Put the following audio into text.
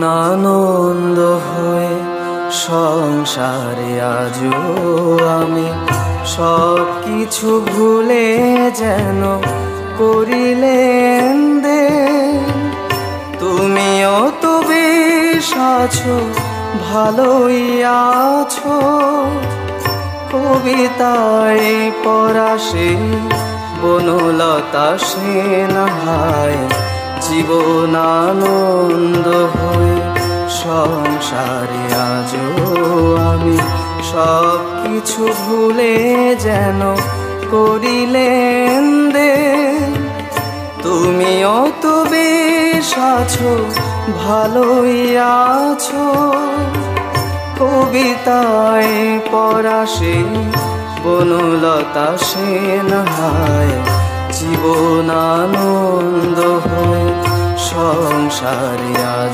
আনন্দ হয়ে সংসারে আজও আমি সব কিছু ভুলে যেন করিলেন দে। তুমিও তো বেশ আছো, ভালোই আছো, কবিতায় পরাশে বনলতা সেন হায়। জীবন আনন্দ হয়ে সংসারে আজও আমি সব কিছু ভুলে যেন করিলেন দে। তুমিও তো বেশ আছো, ভালোই আছো, কবিতায় পরাশে বনলতা সেন হায়। জীবন আনন্দ হয়ে সংসারে আজ